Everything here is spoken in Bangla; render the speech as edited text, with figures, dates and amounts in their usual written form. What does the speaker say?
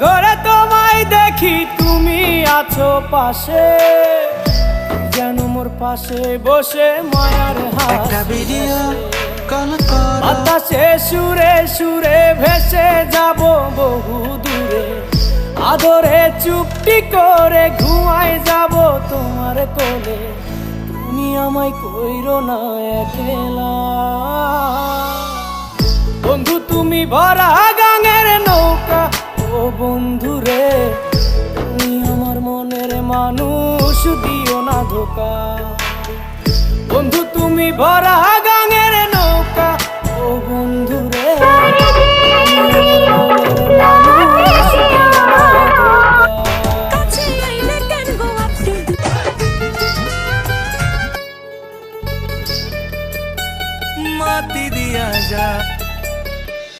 ঘরে তোমায় দেখি তুমি আছো পাশে, যেন মোর পাশে বসে মায়ার একটা ভিডিও কল করো, বাতাসে সুরে সুরে ভেসে যাব বহু দূরে, আদরে চুপটি করে ঘুমায় যাব তোমার কোলে। তুমি আমায় কইরো না একলা বন্ধু, তুমি ভরা গাঙের নৌকা। ও বন্ধু রে, তুমি আমার মনের মানুষ, দিও না ধোকা। বন্ধু তুমি ভরা